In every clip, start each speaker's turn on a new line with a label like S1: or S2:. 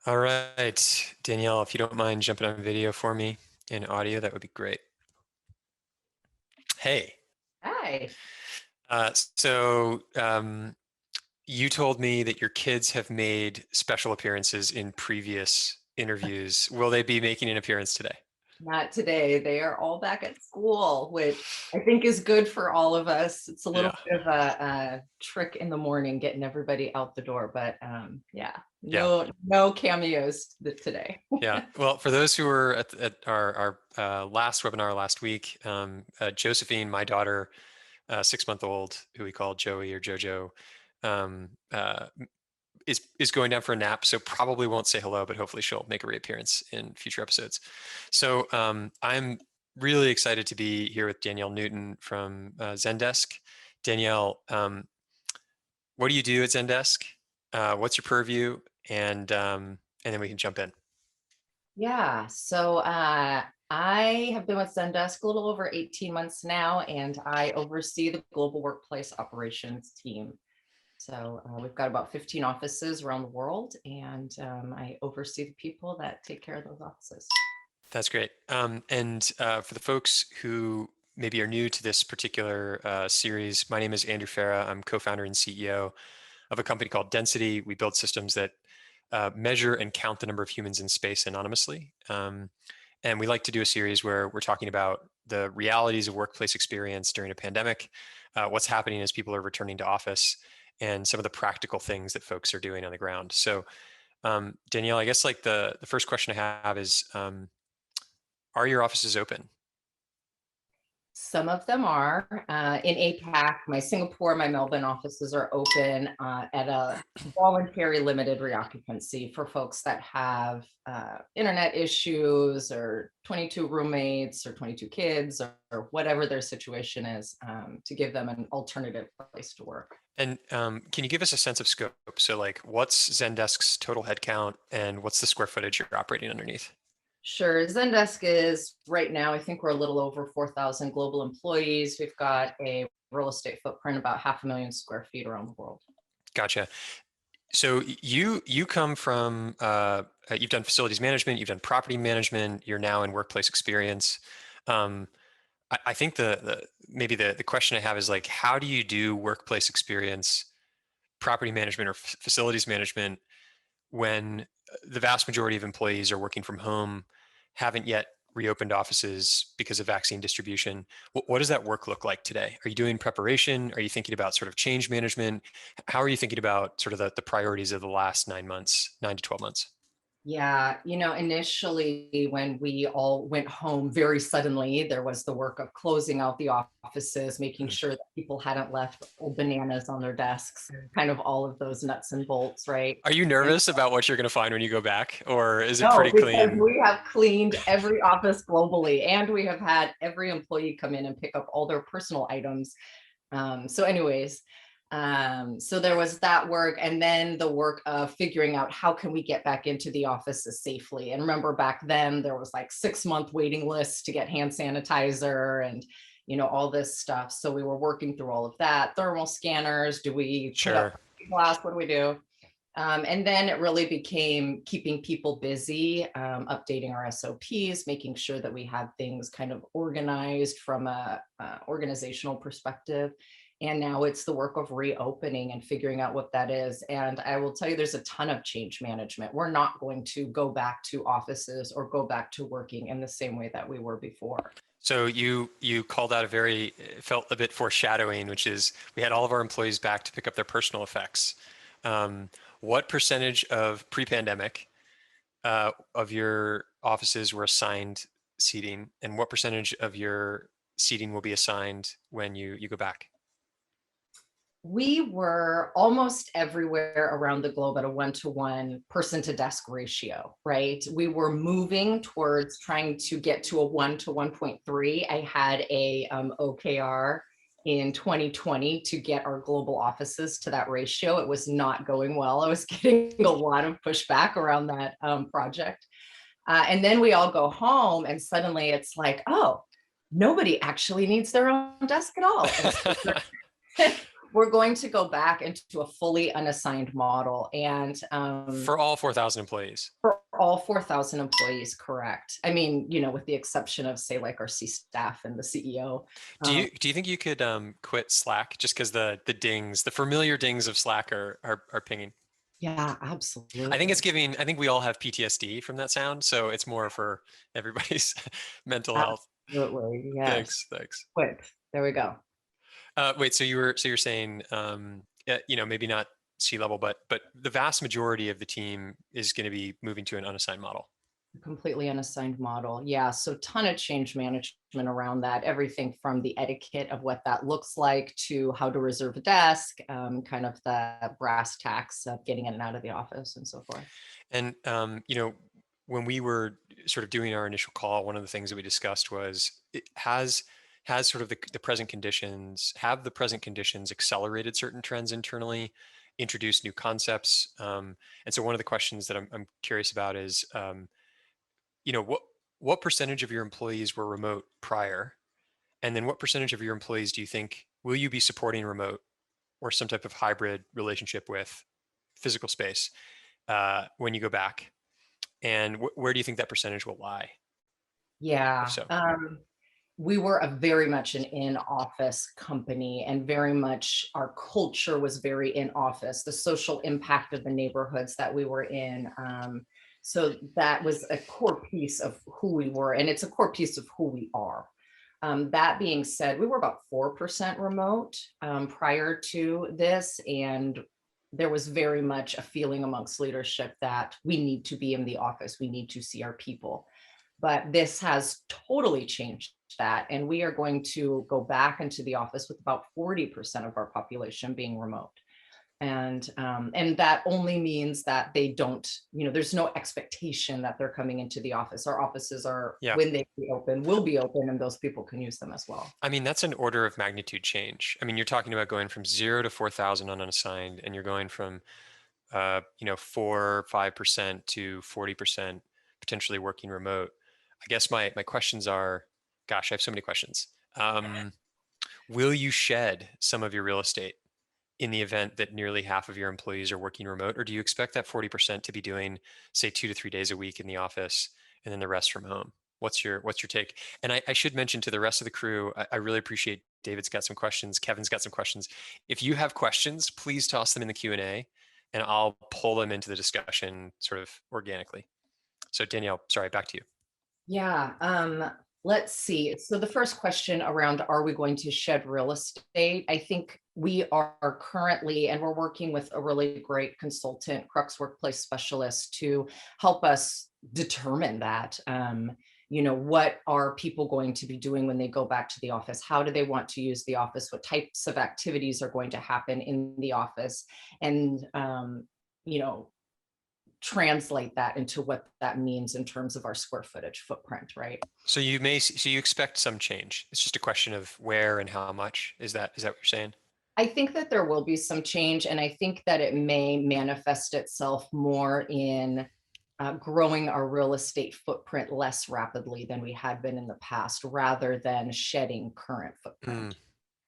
S1: All right, Danielle, if you don't mind jumping on video for me in audio, that would be great. Hey,
S2: Hi.
S1: uh, so um, you told me that your kids have made special appearances in previous interviews. Will they be making an appearance today?
S2: Not today. They are all back at school, which I think is good for all of us. It's a little
S1: Yeah,
S2: bit of a trick in the morning getting everybody out the door, but yeah,
S1: yeah,
S2: no cameos today.
S1: yeah. Well, for those who were at our last webinar last week, Josephine, my daughter, 6 month old, who we call Joey or Jojo, um, uh, is going down for a nap, so probably won't say hello, but hopefully she'll make a reappearance in future episodes. So I'm really excited to be here with Danielle Newton from Zendesk. Danielle, what do you do at Zendesk? What's your purview? And then we can jump in.
S2: Yeah, so I have been with Zendesk a little over 18 months now, and I oversee the global workplace operations team. So we've got about 15 offices around the world, and I oversee the people that take care of those offices.
S1: That's great. And for the folks who maybe are new to this particular series, my name is Andrew Farah. I'm co-founder and CEO of a company called Density. We build systems that measure and count the number of humans in space anonymously. And we like to do a series where we're talking about the realities of workplace experience during a pandemic, what's happening as people are returning to office, and some of the practical things that folks are doing on the ground. So, Danielle, I guess like the first question I have is, are your offices open?
S2: Some of them are in APAC. My Singapore, my Melbourne offices are open at a voluntary limited reoccupancy for folks that have internet issues or 22 roommates or 22 kids or whatever their situation is, to give them an alternative place to work.
S1: And can you give us a sense of scope? So, like, what's Zendesk's total headcount, and what's the square footage you're operating underneath?
S2: Sure. Zendesk is right now, I think we're a little over 4,000 global employees. We've got a real estate footprint about 500,000 square feet around the world.
S1: Gotcha. So you come from you've done facilities management, you've done property management, you're now in workplace experience. Um, I think the maybe the question I have is like, how do you do workplace experience, property management, or facilities management when the vast majority of employees are working from home, haven't yet reopened offices because of vaccine distribution? What does that work look like today? Are you doing preparation? Are you thinking about sort of change management? How are you thinking about sort of the priorities of the last 9 months, 9 to 12 months?
S2: Yeah, initially when we all went home very suddenly, there was the work of closing out the offices, making
S1: Mm.
S2: sure that people hadn't left old bananas on their desks, kind of all of those nuts and bolts, right?
S1: Are you
S2: And
S1: nervous about what you're going to find when you go back, or is it
S2: no,
S1: pretty
S2: because
S1: clean?
S2: we have cleaned every office globally, and we have had every employee come in and pick up all their personal items. So there was that work, and then the work of figuring out how can we get back into the offices safely. And remember, back then there was like 6 month waiting lists to get hand sanitizer and all this stuff. So we were working through all of that. Thermal scanners. Do we put up
S1: Sure.
S2: glass? What do we do? And then it really became keeping people busy, updating our SOPs, making sure that we had things kind of organized from a organizational perspective. And now it's the work of reopening and figuring out what that is. And I will tell you, there's a ton of change management. We're not going to go back to offices or go back to working in the same way that we were before.
S1: So you called out a very, it felt a bit foreshadowing, which is we had all of our employees back to pick up their personal effects. What percentage of pre-pandemic of your offices were assigned seating, and what percentage of your seating will be assigned when you go back?
S2: We were almost everywhere around the globe at a 1-to-1 person to desk ratio, right? We were moving towards trying to get to a 1 to 1.3. I had a OKR in 2020 to get our global offices to that ratio. It was not going well. I was getting a lot of pushback around that project. And then we all go home, and suddenly it's like, oh, nobody actually needs their own desk at all. And so we're going to go back into a fully unassigned model, and
S1: For all 4,000 employees.
S2: for all 4,000 employees, correct. I mean, with the exception of, say, like our C staff and the CEO.
S1: Do you think you could quit Slack just because the dings, the familiar dings of Slack are pinging?
S2: Yeah, absolutely.
S1: I think we all have PTSD from that sound, so it's more for everybody's mental health.
S2: Absolutely. Yes.
S1: Thanks, thanks.
S2: Quick. There we go.
S1: Wait, so you're saying, maybe not C-level, but the vast majority of the team is going to be moving to an unassigned model.
S2: Completely unassigned model. Yeah. So ton of change management around that. Everything from the etiquette of what that looks like to how to reserve a desk, kind of the brass tacks of getting in and out of the office and so forth.
S1: And when we were sort of doing our initial call, one of the things that we discussed was has sort of the present conditions have the present conditions accelerated certain trends internally, introduced new concepts. And so one of the questions that I'm curious about is, what percentage of your employees were remote prior, and then what percentage of your employees do you think will you be supporting remote or some type of hybrid relationship with physical space when you go back? And where do you think that percentage will lie, if
S2: Yeah.
S1: so?
S2: We were a very much an in-office company, and very much our culture was very in office, the social impact of the neighborhoods that we were in. So that was a core piece of who we were, and it's a core piece of who we are. That being said, we were about 4% remote prior to this, and there was very much a feeling amongst leadership that we need to be in the office, we need to see our people. But this has totally changed that, and we are going to go back into the office with about 40% of our population being remote. And that only means that they don't, there's no expectation that they're coming into the office. Our offices are,
S1: Yeah.
S2: when they be open, will be open, and those people can use them as well.
S1: I mean, that's an order of magnitude change. I mean, you're talking about going from 0 to 4,000 on unassigned, and you're going from 4 or 5% to 40% potentially working remote. I guess my questions are, gosh, I have so many questions. Will you shed some of your real estate in the event that nearly half of your employees are working remote, or do you expect that 40% to be doing, say, 2 to 3 days a week in the office and then the rest from home? What's your take? And I should mention to the rest of the crew, I really appreciate David's got some questions, Kevin's got some questions. If you have questions, please toss them in the Q&A and I'll pull them into the discussion sort of organically. So Danielle, sorry, back to you.
S2: Yeah. Let's see. So the first question around, are we going to shed real estate? I think we are currently, and we're working with a really great consultant, Crux Workplace Specialist, to help us determine that. What are people going to be doing when they go back to the office? How do they want to use the office? What types of activities are going to happen in the office? And, you know, translate that into what that means in terms of our square footage footprint, right?
S1: So you expect some change. It's just a question of where and how much. Is that what you're saying?
S2: I think that there will be some change, and I think that it may manifest itself more in growing our real estate footprint less rapidly than we had been in the past, rather than shedding current
S1: Mm.
S2: footprint.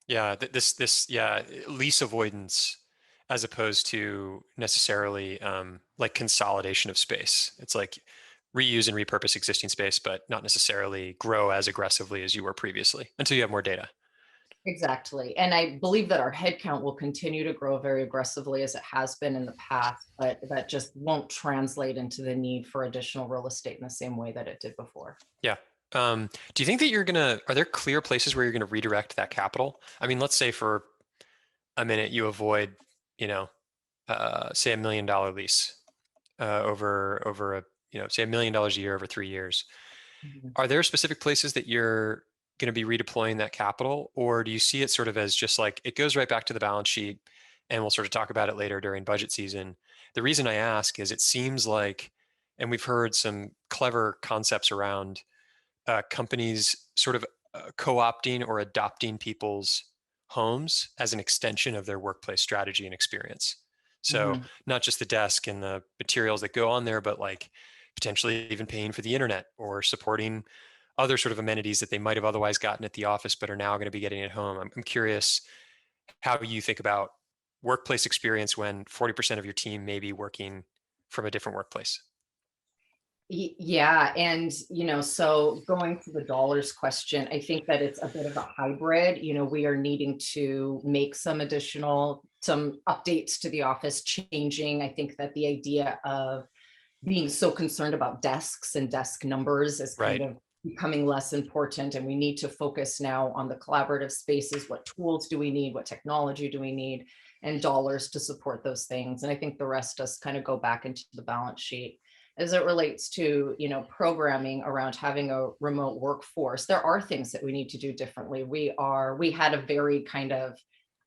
S1: Yeah, yeah, lease avoidance as opposed to necessarily like consolidation of space. It's like reuse and repurpose existing space, but not necessarily grow as aggressively as you were previously until you have more data.
S2: Exactly. And I believe that our headcount will continue to grow very aggressively as it has been in the past, but that just won't translate into the need for additional real estate in the same way that it did before.
S1: Yeah. Do you think that are there clear places where you're gonna redirect that capital? I mean, let's say for a minute you avoid, you know, say $1 million lease over a, say $1 million a year over 3 years.
S2: Mhm.
S1: Are there specific places that you're going to be redeploying that capital, or do you see it sort of as just like it goes right back to the balance sheet and we'll sort of talk about it later during budget season? The reason I ask is it seems like, and we've heard some clever concepts around companies sort of co-opting or adopting people's homes as an extension of their workplace strategy and experience. So
S2: Mhm.
S1: not just the desk and the materials that go on there, but like potentially even paying for the internet or supporting other sort of amenities that they might have otherwise gotten at the office, but are now going to be getting at home. I'm curious how you think about workplace experience when 40% of your team may be working from a different workplace.
S2: Yeah, and so going to the dollars question, I think that it's a bit of a hybrid. We are needing to make some updates to the office, changing. I think that the idea of being so concerned about desks and desk numbers is kind
S1: Right.
S2: of becoming less important, and we need to focus now on the collaborative spaces. What tools do we need? What technology do we need? And dollars to support those things. And I think the rest does kind of go back into the balance sheet. As it relates to programming around having a remote workforce, there are things that we need to do differently. We had a very kind of,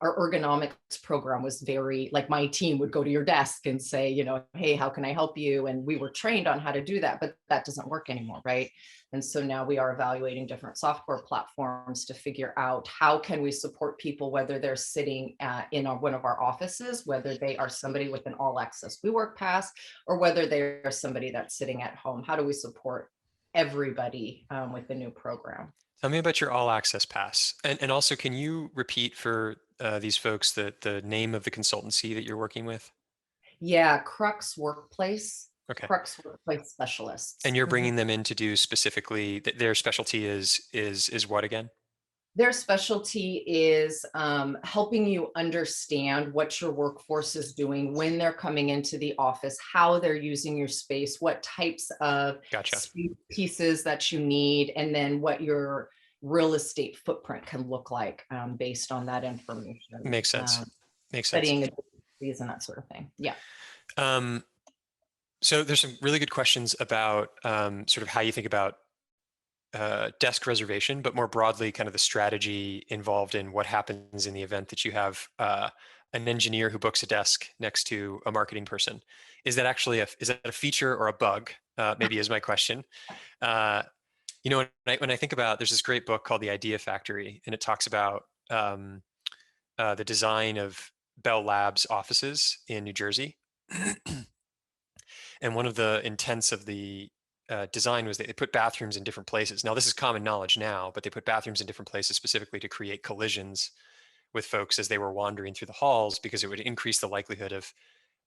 S2: our ergonomics program was very, like, my team would go to your desk and say, hey, how can I help you? And we were trained on how to do that, but that doesn't work anymore, right? And so now we are evaluating different software platforms to figure out how can we support people, whether they're sitting in one of our offices, whether they are somebody with an all access WeWork pass, or whether they're somebody that's sitting at home. How do we support everybody with the new program?
S1: Tell me about your all access pass. And also, can you repeat for these folks the name of the consultancy that you're working with?
S2: Yeah,
S1: Okay.
S2: Crux Workplace
S1: And
S2: Specialists.
S1: you're
S2: Mhm.
S1: bringing them in to do specifically, their specialty is what again?
S2: Their specialty is helping you understand what your workforce is doing when they're coming into the office, how they're using your space, what types of
S1: Gotcha.
S2: space pieces that you need, and then what your real estate footprint can look like based on that information.
S1: Makes sense. Makes sense.
S2: Studying abilities and that sort of thing. Yeah.
S1: Um, so there's some really good questions about sort of how you think about desk reservation, but more broadly, kind of the strategy involved in what happens in the event that you have an engineer who books a desk next to a marketing person. Is that actually is that a feature or a bug? Maybe is my question. Uh, when I think about, there's this great book called The Idea Factory, and it talks about the design of Bell Labs offices in New Jersey. And one of the intents of the design was that they put bathrooms in different places. Now, this is common knowledge now, but they put bathrooms in different places specifically to create collisions with folks as they were wandering through the halls, because it would increase the likelihood of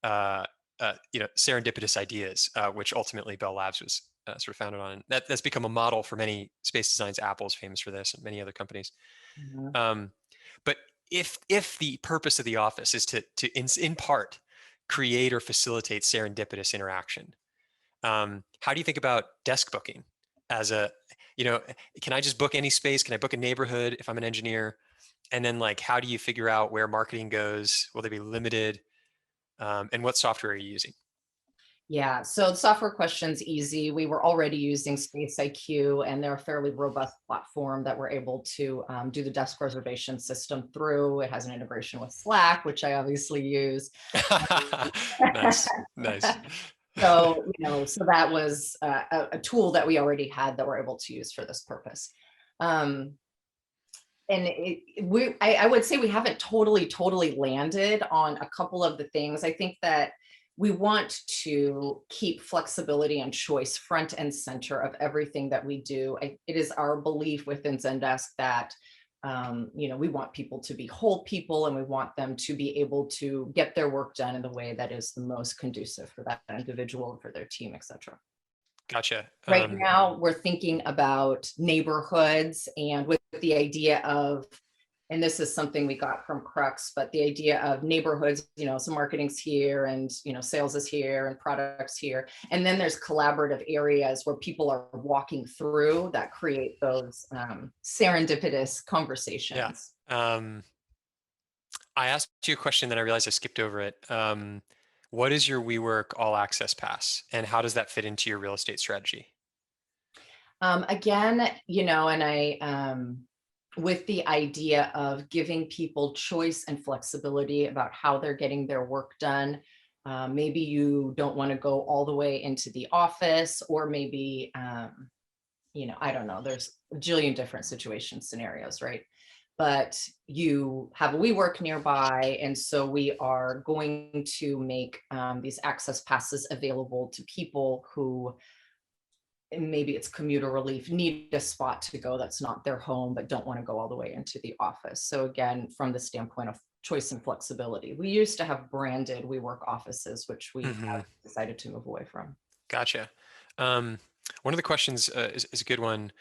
S1: serendipitous ideas, which ultimately Bell Labs was sort of founded on. And that's become a model for many space designs. Apple's famous for this, and many other companies.
S2: Mhm.
S1: Um, but if the purpose of the office is to in part create or facilitate serendipitous interaction, how do you think about desk booking as can I just book any space? Can I book a neighborhood if I'm an engineer? And then, like, how do you figure out where marketing goes? Will they be limited? And what software are you using?
S2: Yeah, so the software question's easy. We were already using Space IQ, and they're a fairly robust platform that we're able to do the desk reservation system through. It has an integration with Slack, which I obviously use.
S1: Nice, nice.
S2: So that was a tool that we already had that we're able to use for this purpose. Um, and I would say we haven't totally landed on a couple of the things. I think that we want to keep flexibility and choice front and center of everything that we do. It is our belief within Zendesk that we want people to be whole people, and we want them to be able to get their work done in the way that is the most conducive for that individual, for their team, etc.
S1: Gotcha.
S2: Right now, we're thinking about neighborhoods, and with the idea of, and this is something we got from Crux, but the idea of neighborhoods, so marketing's here, and sales is here, and products here. And then there's collaborative areas where people are walking through that create those serendipitous
S1: Yeah.
S2: conversations.
S1: I asked you a question that I realized I skipped over it. What is your WeWork all access pass, and how does that fit into your real estate strategy?
S2: Again, and with the idea of giving people choice and flexibility about how they're getting their work done. Maybe you don't want to go all the way into the office, or maybe, I don't know, there's a jillion different situation scenarios, right? But you have a WeWork nearby, and so we are going to make these access passes available to people who and maybe it's commuter relief, need a spot to go that's not their home, but don't want to go all the way into the office. So again, from the standpoint of choice and flexibility, we used to have branded WeWork offices, which we
S1: Hmm.
S2: have decided to move away from.
S1: Gotcha. Um, One of the questions is a good one.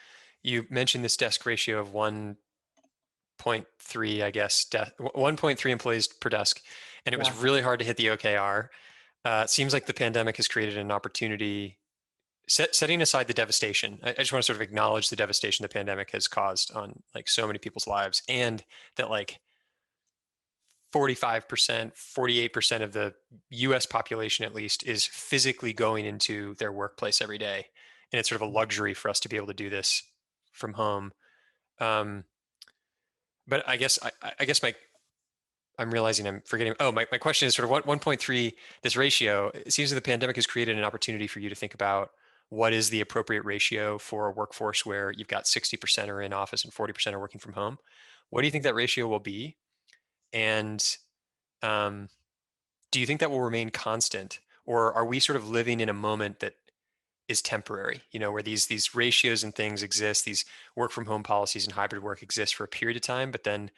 S1: You mentioned this desk ratio of 1.3, I guess, 1.3 employees per desk, and it was
S2: Yeah.
S1: really hard to hit the OKR. It seems like the pandemic has created an opportunity. Setting aside the devastation, I just want to sort of acknowledge the devastation the pandemic has caused on like so many people's lives, and that like 45%, 48% of the US population at least is physically going into their workplace every day. And it's sort of a luxury for us to be able to do this from home. Um, but I guess I'm realizing I'm forgetting. Oh, my question is sort of 1.3, this ratio. It seems that the pandemic has created an opportunity for you to think about what is the appropriate ratio for a workforce where you've got 60% are in office and 40% are working from home. What do you think that ratio will be? And um, do you think that will remain constant, or are we sort of living in a moment that is temporary, where these ratios and things exist, these work from home policies and hybrid work exist for a period of time, but then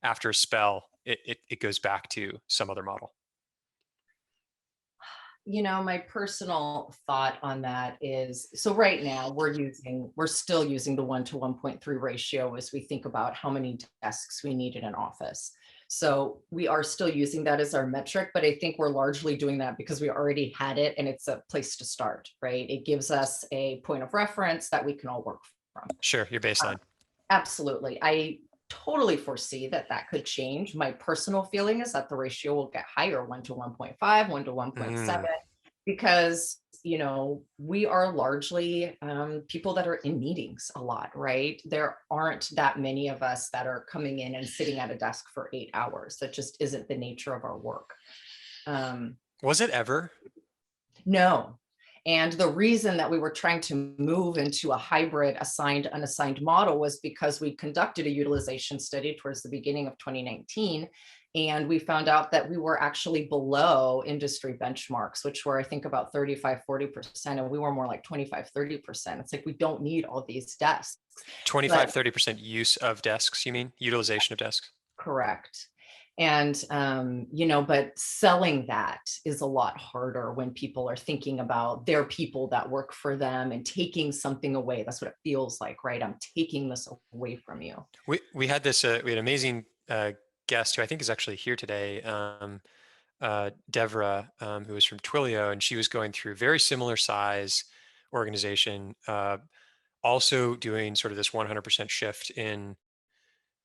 S1: after a spell, it goes back to some other model?
S2: My personal thought on that is, so right now we're still using the 1 to 1.3 ratio as we think about how many desks we need in an office. So we are still using that as our metric, but I think we're largely doing that because we already had it and it's a place to start, right? It gives us a point of reference that we can all work from.
S1: Sure, your baseline.
S2: Absolutely. I totally foresee that that could change. My personal feeling is that the ratio will get higher, 1 to 1.5, 1 to
S1: Mm,
S2: 1.7, because we are largely people that are in meetings a lot, right? There aren't that many of us that are coming in and sitting at a desk for 8 hours. That just isn't the nature of our work. Um,
S1: was it ever?
S2: no. And the reason that we were trying to move into a hybrid assigned unassigned model was because we conducted a utilization study towards the beginning of 2019. And we found out that we were actually below industry benchmarks, which were, I think, about 35-40%. And we were more like 25-30%. It's like, we don't need all these desks. But
S1: 25-30% use of desks, you mean? Utilization of desks?
S2: correct. And, but selling that is a lot harder when people are thinking about their people that work for them and taking something away. That's what it feels like, right? I'm taking this away from you.
S1: We had this, we had an amazing guest who I think is actually here today, Devra, who was from Twilio, and she was going through very similar size organization, also doing sort of this 100% shift in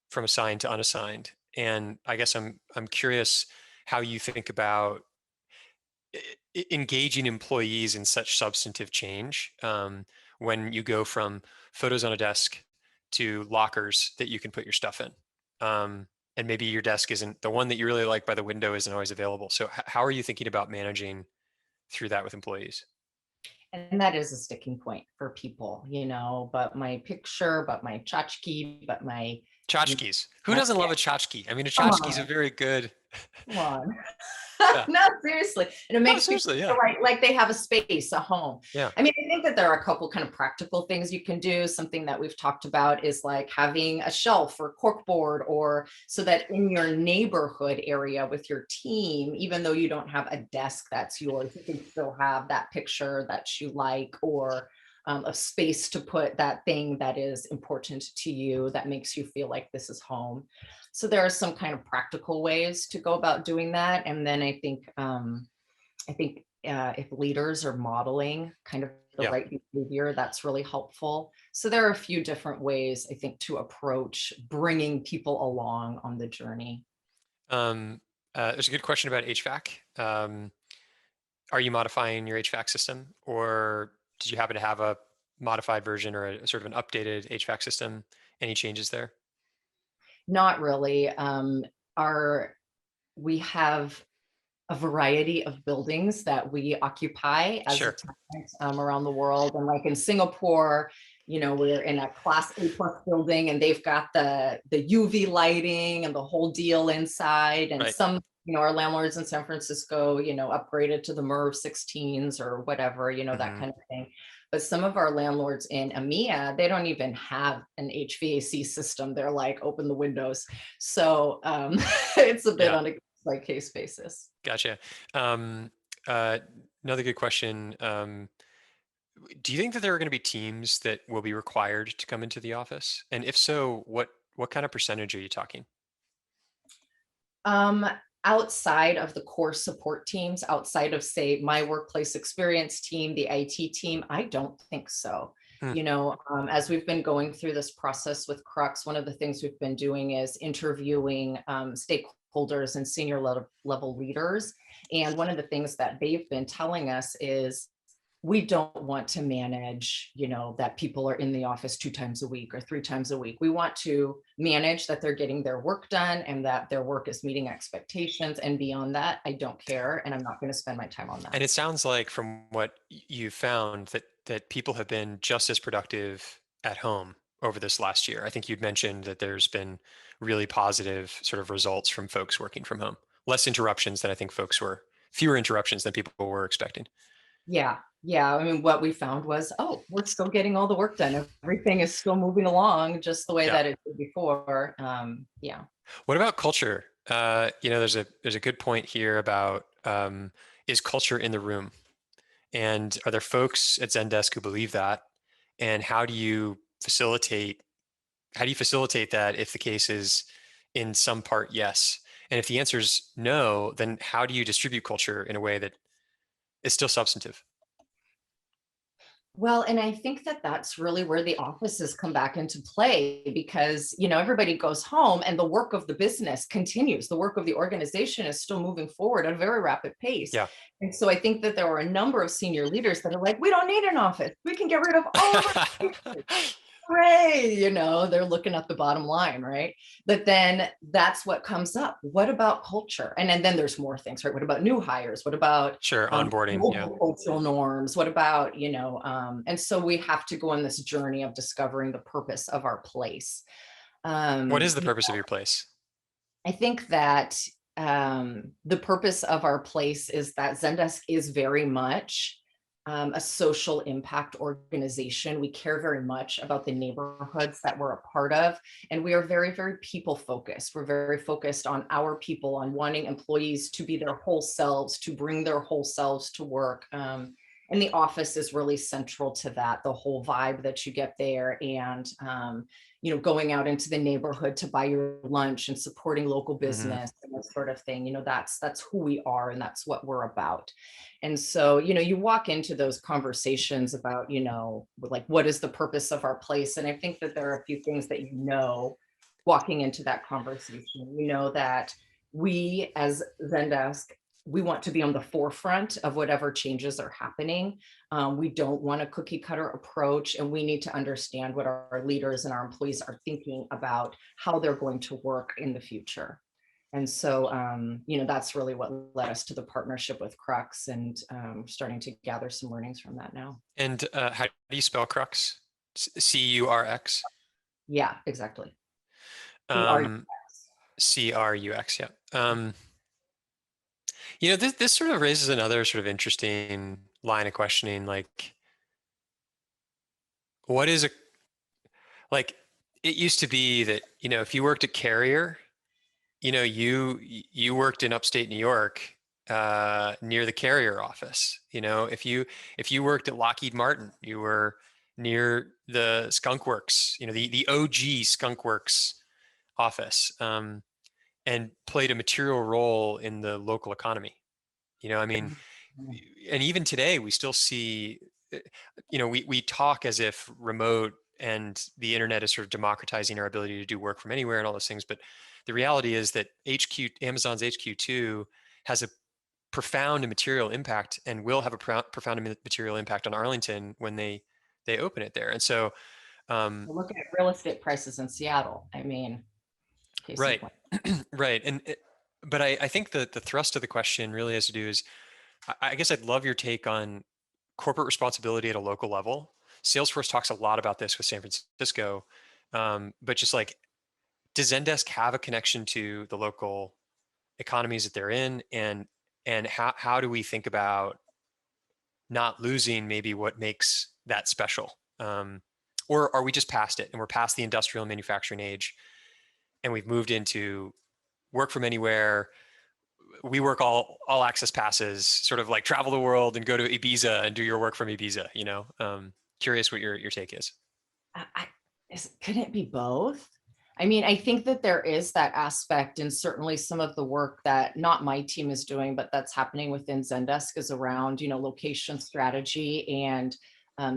S1: from assigned to unassigned. And I guess I'm curious how you think about engaging employees in such substantive change, when you go from photos on a desk to lockers that you can put your stuff in. And maybe your desk isn't the one that you really like by the window isn't always available. So how are you thinking about managing through that with employees?
S2: And that is a sticking point for people, but my picture, but my tchotchke, but you
S1: Tchotchkes. Who
S2: know,
S1: doesn't love a tchotchke? I mean, a
S2: come
S1: tchotchke is a
S2: on,
S1: very good.
S2: come on.
S1: Yeah.
S2: No, seriously. And it
S1: No,
S2: makes people
S1: seriously.
S2: feel
S1: Yeah.
S2: like they have a space, a home.
S1: Yeah.
S2: I mean, I think that there are a couple kind of practical things you can do. Something that we've talked about is like having a shelf or corkboard, or so that in your neighborhood area with your team, even though you don't have a desk that's yours, you can still have that picture that you like, or a space to put that thing that is important to you that makes you feel like this is home. So there are some kind of practical ways to go about doing that. And then I think if leaders are modeling kind of the
S1: Yeah.
S2: right behavior, that's really helpful. So there are a few different ways, I think, to approach bringing people along on the journey.
S1: Um, there's a good question about HVAC. Are you modifying your HVAC system, or did you happen to have a modified version or a sort of an updated HVAC system? Any changes there?
S2: Not really. Our We have a variety of buildings that we occupy as a
S1: Sure.
S2: tenant around the world. And like in Singapore, we're in a class A+ building and they've got the UV lighting and the whole deal inside. And
S1: Right.
S2: some our landlords in San Francisco, upgraded to the MERV 16s or whatever, that
S1: Hmm.
S2: kind of thing. But some of our landlords in EMEA, they don't even have an HVAC system. They're like, open the windows. So it's a bit
S1: Yeah,
S2: on a case by case basis.
S1: gotcha. Um, uh, Another good question. Do you think that there are going to be teams that will be required to come into the office? And if so, what kind of percentage are you talking?
S2: Um, Outside of the core support teams, outside of, say, my workplace experience team, the IT team, I don't think so.
S1: Hmm.
S2: As we've been going through this process with Crux, one of the things we've been doing is interviewing stakeholders and senior level leaders. And one of the things that they've been telling us is we don't want to manage, that people are in the office 2 times a week or 3 times a week. We want to manage that they're getting their work done and that their work is meeting expectations. And beyond that, I don't care. And I'm not going to spend my time on that.
S1: And it sounds like from what you found that people have been just as productive at home over this last year. I think you'd mentioned that there's been really positive sort of results from folks working from home. Less interruptions than I think fewer interruptions than people were expecting.
S2: Yeah. Yeah. I mean, what we found was, oh, we're still getting all the work done. Everything is still moving along just the way
S1: Yeah.
S2: that it did before. Yeah.
S1: What about culture? There's a good point here about is culture in the room, and are there folks at Zendesk who believe that, and how do you facilitate that if the case is in some part yes, and if the answer is no, then how do you distribute culture in a way that is still substantive?
S2: Well, and I think that that's really where the offices come back into play because, everybody goes home and the work of the business continues. The work of the organization is still moving forward at a very rapid pace.
S1: Yeah.
S2: And so I think that there were a number of senior leaders that are like, we don't need an office. We can get rid of all of our hooray, they're looking at the bottom line, right? But then that's what comes up. What about culture? And then there's more things, right? What about new hires? What about
S1: Sure, onboarding. Yeah.
S2: global cultural norms? What about, and so we have to go on this journey of discovering the purpose of our place.
S1: What
S2: Um,
S1: is the purpose of your place?
S2: I think that the purpose of our place is that Zendesk is very much a social impact organization. We care very much about the neighborhoods that we're a part of, and we are very, very people focused. We're very focused on our people, on wanting employees to be their whole selves, to bring their whole selves to work. And the office is really central to that, the whole vibe that you get there. And going out into the neighborhood to buy your lunch and supporting local
S1: Hmm.
S2: business and that sort of thing. That's who we are and that's what we're about. And so, you walk into those conversations about, like, what is the purpose of our place? And I think that there are a few things that, walking into that conversation, that we as Zendesk, we want to be on the forefront of whatever changes are happening. We don't want a cookie cutter approach, and we need to understand what our leaders and our employees are thinking about how they're going to work in the future. And so, that's really what led us to the partnership with Crux and starting to gather some learnings from that now.
S1: And how do you spell Crux? Curx.
S2: Yeah, exactly. CR.
S1: Um, Crux. Yeah. This sort of raises another sort of interesting line of questioning. Like, what is a like? It used to be that if you worked at Carrier, you worked in upstate New York, near the Carrier office. If you worked at Lockheed Martin, you were near the Skunk Works. The OG Skunk Works office, and played a material role in the local economy. I mean, and even today we still see, we talk as if remote and the internet is sort of democratizing our ability to do work from anywhere and all those things, but the reality is that Amazon's HQ2 has a profound and material impact, and will have a profound and material impact on Arlington when they open it there. And so, um,
S2: Look at real estate prices in Seattle. I mean, case in
S1: right.
S2: point.
S1: Right. But I think that the thrust of the question really has to do is, I guess I'd love your take on corporate responsibility at a local level. Salesforce talks a lot about this with San Francisco, but just like, does Zendesk have a connection to the local economies that they're in, and how do we think about not losing maybe what makes that special? Or are we just past it and we're past the industrial manufacturing age and we've moved into work from anywhere? We work all access passes, sort of like travel the world and go to Ibiza and do your work from Ibiza, you know? Curious what your take is.
S2: Could it be both? I mean, I think that there is that aspect, and certainly some of the work that not my team is doing, but that's happening within Zendesk is around, location strategy and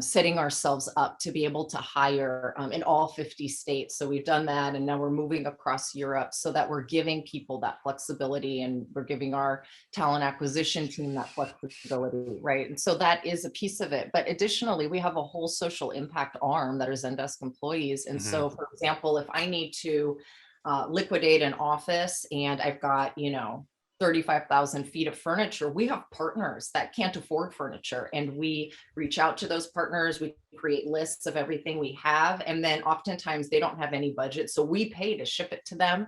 S2: setting ourselves up to be able to hire in all 50 states. So we've done that, and now we're moving across Europe so that we're giving people that flexibility, and we're giving our talent acquisition team that flexibility, right? And so that is a piece of it. But additionally, we have a whole social impact arm that are Zendesk employees. And
S1: Hmm.
S2: so, for example, if I need to liquidate an office and I've got, 35,000 feet of furniture, we have partners that can't afford furniture. And we reach out to those partners, we create lists of everything we have. And then oftentimes they don't have any budget. So we pay to ship it to them.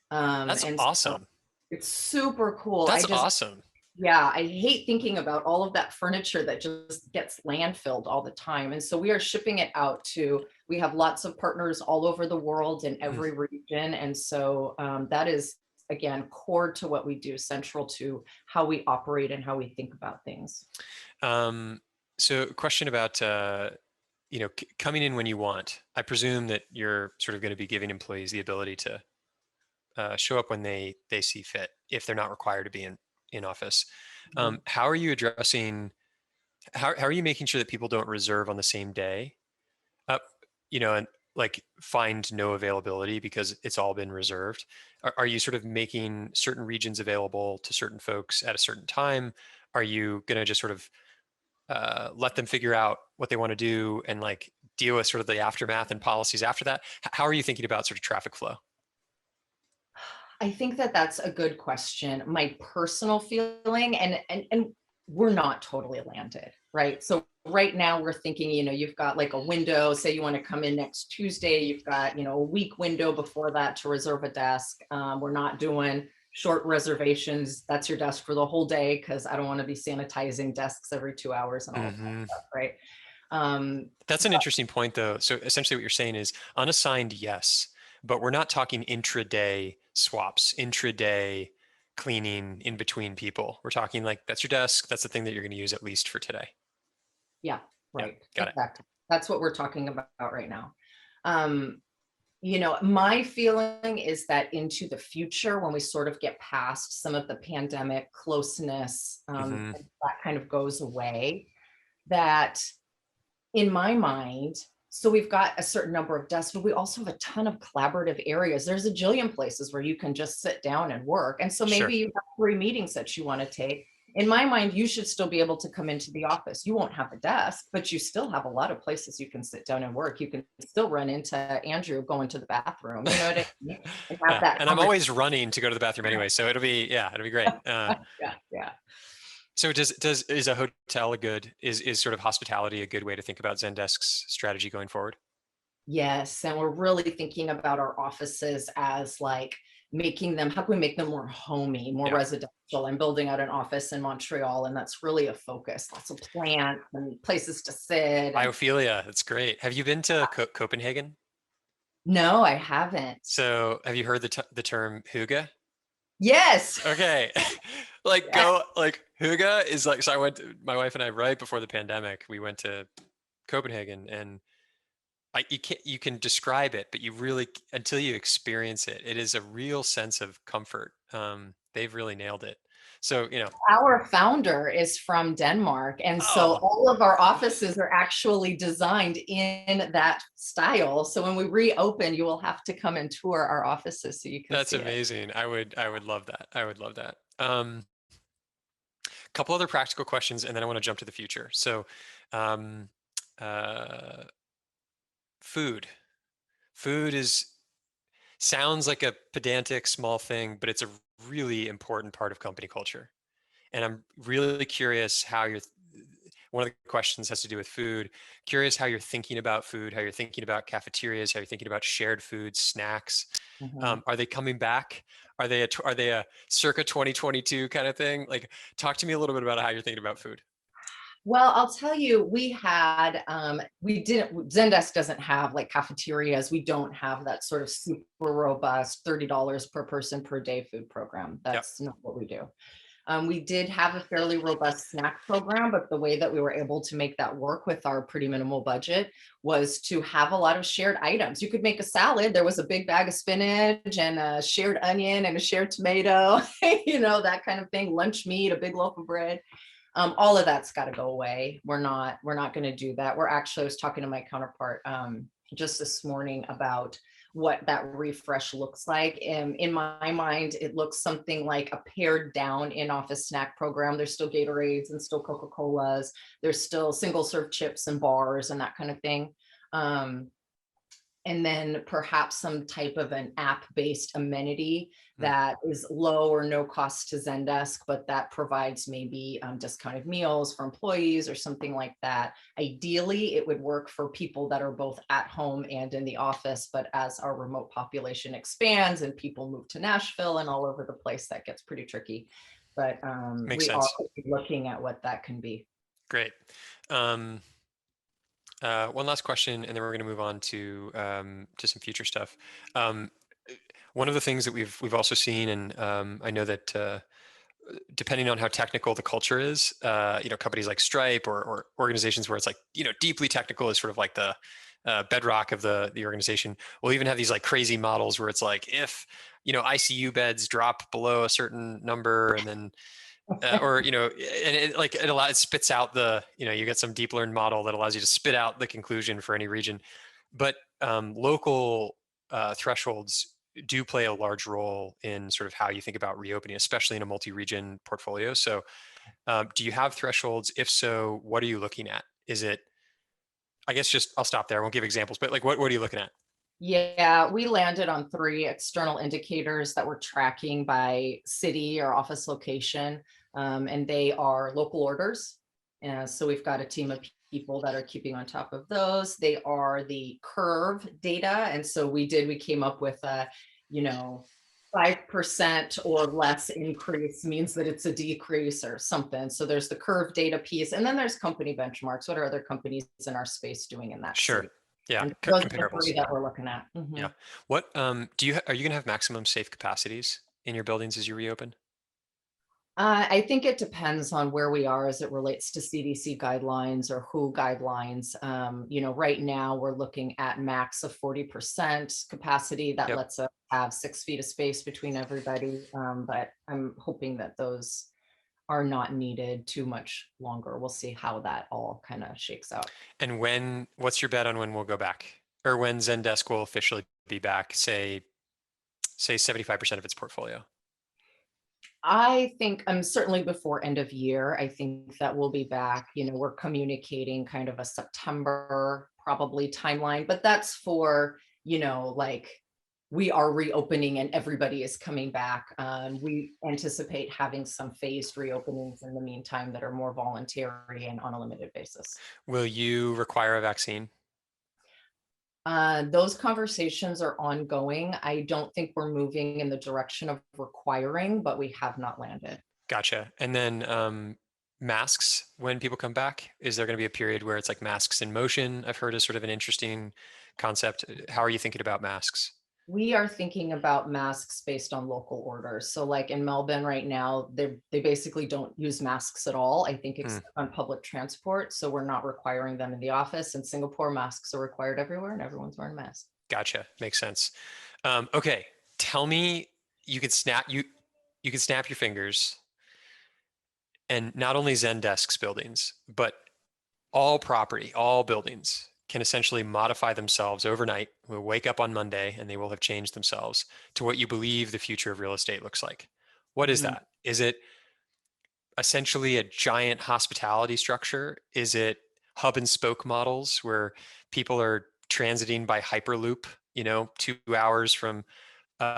S1: That's
S2: And so
S1: awesome.
S2: it's super cool.
S1: That's awesome.
S2: Yeah, I hate thinking about all of that furniture that just gets landfilled all the time. And so we are shipping it out we have lots of partners all over the world in
S1: Mhm.
S2: every region. And so that is, again, core to what we do, central to how we operate and how we think about things.
S1: Um, so question about, coming in when you want. I presume that you're sort of going to be giving employees the ability to show up when they see fit if they're not required to be in office.
S2: Mhm.
S1: How are you addressing, how are you making sure that people don't reserve on the same day? Uh, and like find no availability because it's all been reserved. Are you sort of making certain regions available to certain folks at a certain time? Are you going to just sort of let them figure out what they want to do and like deal with sort of the aftermath and policies after that? How are you thinking about sort of traffic flow?
S2: I think that that's a good question. My personal feeling, and we're not totally landed, right? So right now we're thinking, you've got like a window, say you want to come in next Tuesday, you've got, a week window before that to reserve a desk. We're not doing short reservations. That's your desk for the whole day, because I don't want to be sanitizing desks every 2 hours and all of that
S1: Hmm.
S2: stuff, right? Um,
S1: That's an interesting point, though. So essentially, what you're saying is unassigned, yes, but we're not talking intraday swaps, intraday cleaning in between people. We're talking like that's your desk. That's the thing that you're going to use at least for today.
S2: yeah,
S1: Yeah,
S2: right.
S1: got it.
S2: Exactly. That's what we're talking about right now. Um, my feeling is that into the future, when we sort of get past some of the pandemic closeness,
S1: Hmm.
S2: and that kind of goes away, that in my mind, so we've got a certain number of desks, but we also have a ton of collaborative areas. There's a jillion places where you can just sit down and work. And so maybe
S1: Sure.
S2: you have 3 meetings that you want to take. In my mind, you should still be able to come into the office. You won't have a desk, but you still have a lot of places you can sit down and work. You can still run into Andrew going to the bathroom, you know what I mean? And have
S1: Yeah,
S2: that
S1: and I'm
S2: conversation.
S1: always running to go to the bathroom anyway, so it'll be great.
S2: Yeah, yeah.
S1: So is a hotel a good is sort of hospitality a good way to think about Zendesk's strategy going forward?
S2: Yes, and we're really thinking about our offices as like making them, how can we make them more homey, more
S1: Yeah,
S2: residential? I'm building out an office in Montreal, and that's really a focus. Lots of plants and places to sit. And
S1: biophilia. That's great. Have you been to Copenhagen?
S2: no, I haven't.
S1: So have you heard the term Hygge?
S2: Yes.
S1: Okay. Like
S2: Yeah.
S1: go like Hygge is like, so I went to, my wife and I, right before the pandemic, we went to Copenhagen, and you can describe it, but you really, until you experience it, it is a real sense of comfort. They've really nailed it. So,
S2: Our founder is from Denmark. And so
S1: oh,
S2: all of our offices are actually designed in that style. So when we reopen, you will have to come and tour our offices so you can
S1: that's
S2: see it.
S1: amazing. I would love that. I would love that. Couple other practical questions, and then I want to jump to the future. So, um, uh, food. Food is sounds like a pedantic small thing, but it's a really important part of company culture. And I'm really curious how you're. One of the questions has to do with food. Curious how you're thinking about food, how you're thinking about cafeterias, how you're thinking about shared foods, snacks.
S2: Mhm.
S1: Are they coming back? are they a circa 2022 kind of thing? Like, talk to me a little bit about how you're thinking about food.
S2: Well, I'll tell you, we didn't, Zendesk doesn't have like cafeterias. We don't have that sort of super robust $30 per person per day food program.
S1: Yep.
S2: That's not what we do. We did have a fairly robust snack program, but the way that we were able to make that work with our pretty minimal budget was to have a lot of shared items. You could make a salad. There was a big bag of spinach and a shared onion and a shared tomato, that kind of thing. Lunch meat, a big loaf of bread. All of that's got to go away. We're not going to do that. I was talking to my counterpart just this morning about what that refresh looks like. And in my mind, it looks something like a pared down in-office snack program. There's still Gatorades and still Coca-Colas. There's still single serve chips and bars and that kind of thing. And then perhaps some type of an app-based amenity
S1: Mm.
S2: that is low or no cost to Zendesk, but that provides maybe discounted meals for employees or something like that. Ideally, it would work for people that are both at home and in the office, but as our remote population expands and people move to Nashville and all over the place, that gets pretty tricky. But
S1: Makes
S2: we are
S1: sense.
S2: looking at what that can be.
S1: Great. Um, one last question, and then we're going to move on to some future stuff. Um, One of the things that we've also seen, and I know that depending on how technical the culture is, companies like Stripe or organizations where it's like deeply technical is sort of like the bedrock of the organization. We'll even have these like crazy models where it's like if ICU beds drop below a certain number, and then or and it spits out you get some deep learned model that allows you to spit out the conclusion for any region. But local thresholds do play a large role in sort of how you think about reopening, especially in a multi-region portfolio. So do you have thresholds? If so, what are you looking at? Is it, I guess just I'll stop there, I won't give examples, but like what are you looking at?
S2: Yeah, we landed on 3 external indicators that we're tracking by city or office location, and they are local orders. And so we've got a team of people that are keeping on top of those. They are the curve data, and so we came up with a, you know, 5% or less increase means that it's a decrease or something. So there's the curve data piece, and then there's company benchmarks. What are other companies in our space doing in that
S1: Sure.
S2: city?
S1: Yeah.
S2: And those are the 3
S1: Comparables.
S2: that we're looking at.
S1: Yeah.
S2: Mhm.
S1: What are you going to have maximum safe capacities in your buildings as you reopen?
S2: I think it depends on where we are as it relates to CDC guidelines or WHO guidelines. Right now we're looking at max of 40% capacity. That
S1: Yep.
S2: lets us have 6 feet of space between everybody. But I'm hoping that those are not needed too much longer. We'll see how that all kind of shakes out.
S1: And what's your bet on when we'll go back, or when Zendesk will officially be back? Say 75% of its portfolio.
S2: I think certainly before end of year, I think that we'll be back. We're communicating kind of a September probably timeline, but that's for, like we are reopening and everybody is coming back. We anticipate having some phased reopenings in the meantime that are more voluntary and on a limited basis.
S1: Will you require a vaccine?
S2: Those conversations are ongoing. I don't think we're moving in the direction of requiring, but we have not landed.
S1: Gotcha. And then masks when people come back. Is there going to be a period where it's like masks in motion? I've heard is sort of an interesting concept. How are you thinking about masks?
S2: We are thinking about masks based on local orders. So like in Melbourne right now, they basically don't use masks at all, I think,
S1: Hmm.
S2: except on public transport. So we're not requiring them in the office. In Singapore, masks are required everywhere and everyone's wearing masks.
S1: Gotcha. Makes sense. Okay. Tell me, you could snap you could snap your fingers, and not only Zendesk's buildings, but all property, all buildings can essentially modify themselves overnight. We'll wake up on Monday and they will have changed themselves to what you believe the future of real estate looks like. What is
S2: Mhm.
S1: that? Is it essentially a giant hospitality structure? Is it hub and spoke models where people are transiting by hyperloop, 2 hours from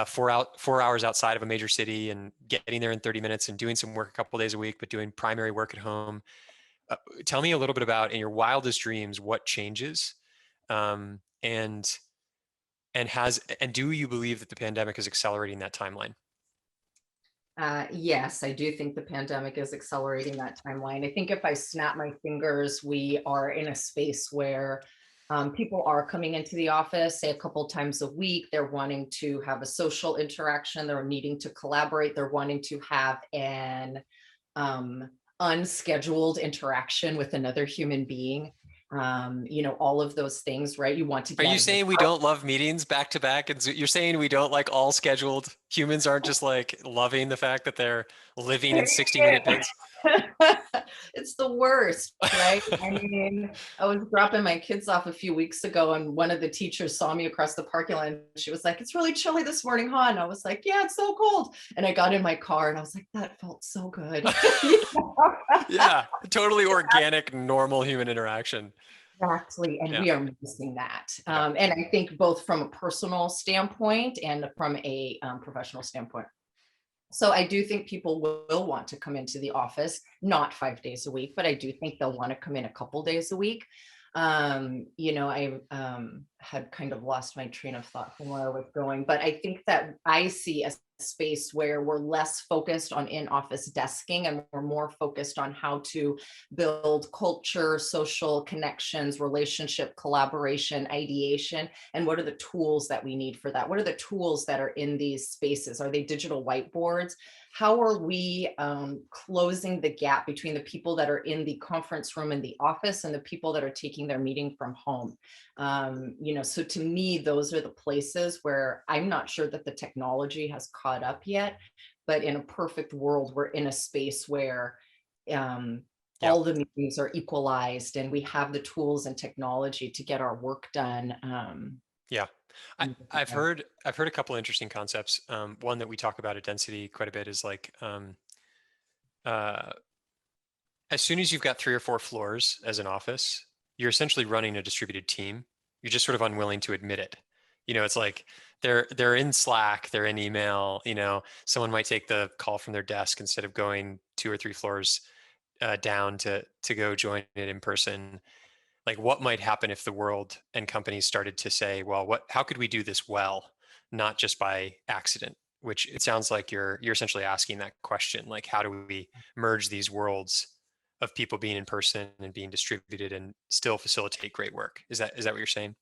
S1: 4 hours outside of a major city and getting there in 30 minutes and doing some work a couple days a week, but doing primary work at home? uh, Tell me a little bit about, in your wildest dreams, what changes, and do you believe that the pandemic is accelerating that timeline?
S2: Yes, I do think the pandemic is accelerating that timeline. I think if I snap my fingers, we are in a space where people are coming into the office, say a couple times a week. They're wanting to have a social interaction. They're needing to collaborate. They're wanting to have an um, unscheduled interaction with another human being. All of those things, right? You want to
S1: Are
S2: get
S1: you
S2: out of the
S1: saying we don't love meetings back to back? And you're saying we don't like all scheduled? Humans aren't just like loving the fact that they're living in 60-minute bits?
S2: It's the worst, right? I mean, I was dropping my kids off a few weeks ago, and one of the teachers saw me across the parking lot. And she was like, "It's really chilly this morning, huh?" And I was like, "Yeah, it's so cold." And I got in my car and I was like, "That felt so good."
S1: Yeah, totally organic, normal human interaction.
S2: Exactly. And
S1: Yeah,
S2: we are missing that.
S1: yeah,
S2: And I think both from a personal standpoint and from a professional standpoint. So I do think people will want to come into the office, not 5 days a week, but I do think they'll want to come in a couple days a week. I had kind of lost my train of thought from where I was going, but I think that I see a space where we're less focused on in-office desking and we're more focused on how to build culture, social connections, relationship, collaboration, ideation, and what are the tools that we need for that? What are the tools that are in these spaces? Are they digital whiteboards? How are we closing the gap between the people that are in the conference room in the office and the people that are taking their meeting from home? So to me, those are the places where I'm not sure that the technology has caught up yet, but in a perfect world, we're in a space where um,
S1: yeah,
S2: all the meetings are equalized and we have the tools and technology to get our work done.
S1: yeah.
S2: In
S1: I've heard a couple of interesting concepts. One that we talk about at Density quite a bit is like uh, as soon as you've got 3 or 4 floors as an office, you're essentially running a distributed team. You're just sort of unwilling to admit it. It's like they're in Slack, they're in email. Someone might take the call from their desk instead of going 2 or 3 floors down to go join it in person. Like, what might happen if the world and companies started to say, well, how could we do this well, not just by accident? Which it sounds like you're essentially asking that question, like, how do we merge these worlds of people being in person and being distributed and still facilitate great work? Is that what you're saying?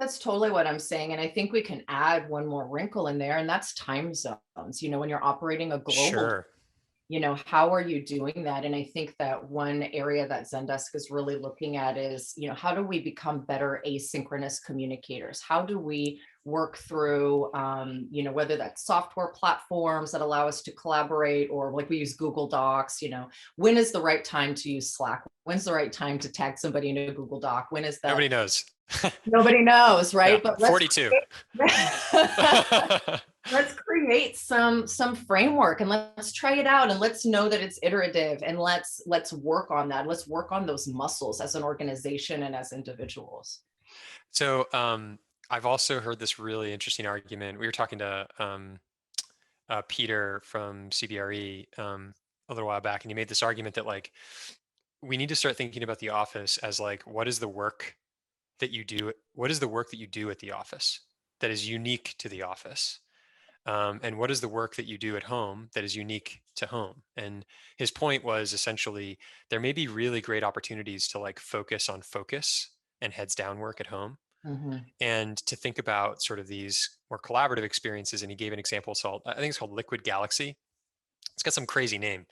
S2: That's totally what I'm saying. And I think we can add one more wrinkle in there, and that's time zones. When you're operating a global,
S1: Sure.
S2: how are you doing that? And I think that one area that Zendesk is really looking at is, how do we become better asynchronous communicators? How do we work through, whether that's software platforms that allow us to collaborate, or like we use Google Docs, when is the right time to use Slack? When's the right time to tag somebody in a Google Doc? When is the
S1: Nobody knows.
S2: Nobody knows,
S1: Yeah.
S2: right? But let's
S1: 42.
S2: let's create some framework and let's try it out and let's know that it's iterative and let's work on that. Let's work on those muscles as an organization and as individuals.
S1: So I've also heard this really interesting argument. We were talking to Peter from CBRE a little while back, and he made this argument that like we need to start thinking about the office as like what is the work that you do? What is the work that you do at the office that is unique to the office? And what is the work that you do at home that is unique to home? And his point was essentially there may be really great opportunities to like focus on focus and heads down work at home
S2: Mhm.
S1: and to think about sort of these more collaborative experiences. And he gave an example. So I think it's called Liquid Galaxy. It's got some crazy name,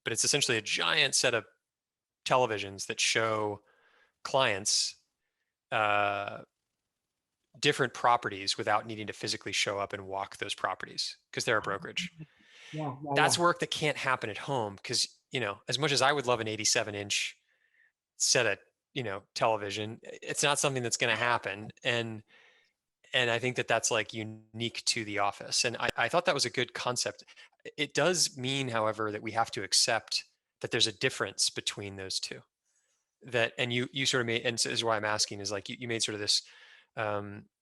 S1: but it's essentially a giant set of televisions that show clients uh, different properties without needing to physically show up and walk those properties because they're a brokerage.
S2: Yeah, yeah,
S1: That's
S2: yeah.
S1: work that can't happen at home because, as much as I would love an 87-inch set of, television, it's not something that's going to happen. And I think that that's like unique to the office. And I thought that was a good concept. It does mean, however, that we have to accept that there's a difference between those two. And you sort of made, and so this is why I'm asking is like you made sort of this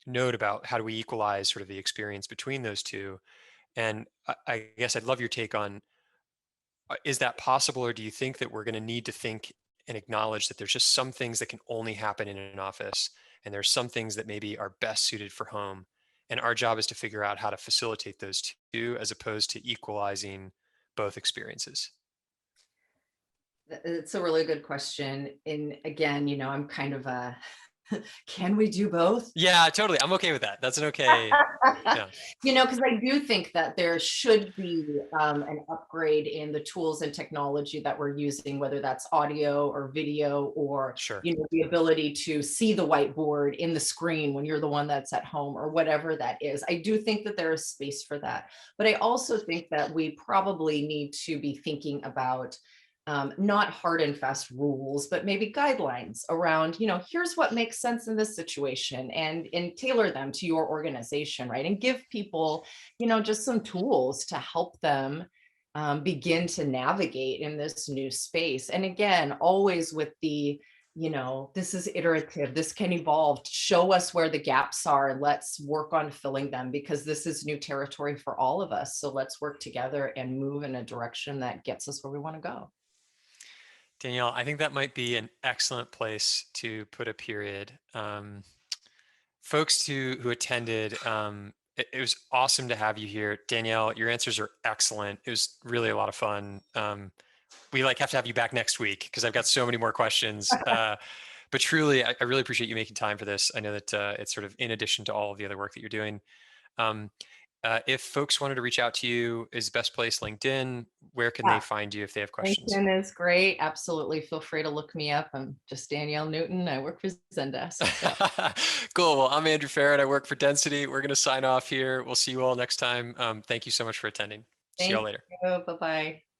S1: note about how do we equalize sort of the experience between those two. And I guess I'd love your take on is that possible, or do you think that we're going to need to think and acknowledge that there's just some things that can only happen in an office, and there's some things that maybe are best suited for home, and our job is to figure out how to facilitate those two as opposed to equalizing both experiences?
S2: It's a really good question. And again, I'm kind of a, can we do both?
S1: Yeah, totally. I'm okay with that. That's an okay. Yeah,
S2: Because I do think that there should be an upgrade in the tools and technology that we're using, whether that's audio or video or,
S1: sure.
S2: the ability to see the whiteboard in the screen when you're the one that's at home or whatever that is. I do think that there is space for that. But I also think that we probably need to be thinking about not hard and fast rules, but maybe guidelines around, here's what makes sense in this situation, and tailor them to your organization, right? And give people, just some tools to help them begin to navigate in this new space. And again, always with the, this is iterative, this can evolve. Show us where the gaps are and let's work on filling them, because this is new territory for all of us. So let's work together and move in a direction that gets us where we want to go.
S1: Danielle, I think that might be an excellent place to put a period. Folks who attended, it was awesome to have you here. Danielle, your answers are excellent. It was really a lot of fun. We have to have you back next week because I've got so many more questions. But truly, I really appreciate you making time for this. I know that it's sort of in addition to all of the other work that you're doing. Um, if folks wanted to reach out to you, is the best place LinkedIn? Where can they
S2: Yeah.
S1: find you if they have questions?
S2: LinkedIn is great. Absolutely. Feel free to look me up. I'm just Danielle Newton. I work for Zendesk. So
S1: Cool. Well, I'm Andrew Farrett. I work for Density. We're going to sign off here. We'll see you all next time. Thank you so much for attending. See
S2: thank
S1: y'all later.
S2: you. Bye-bye.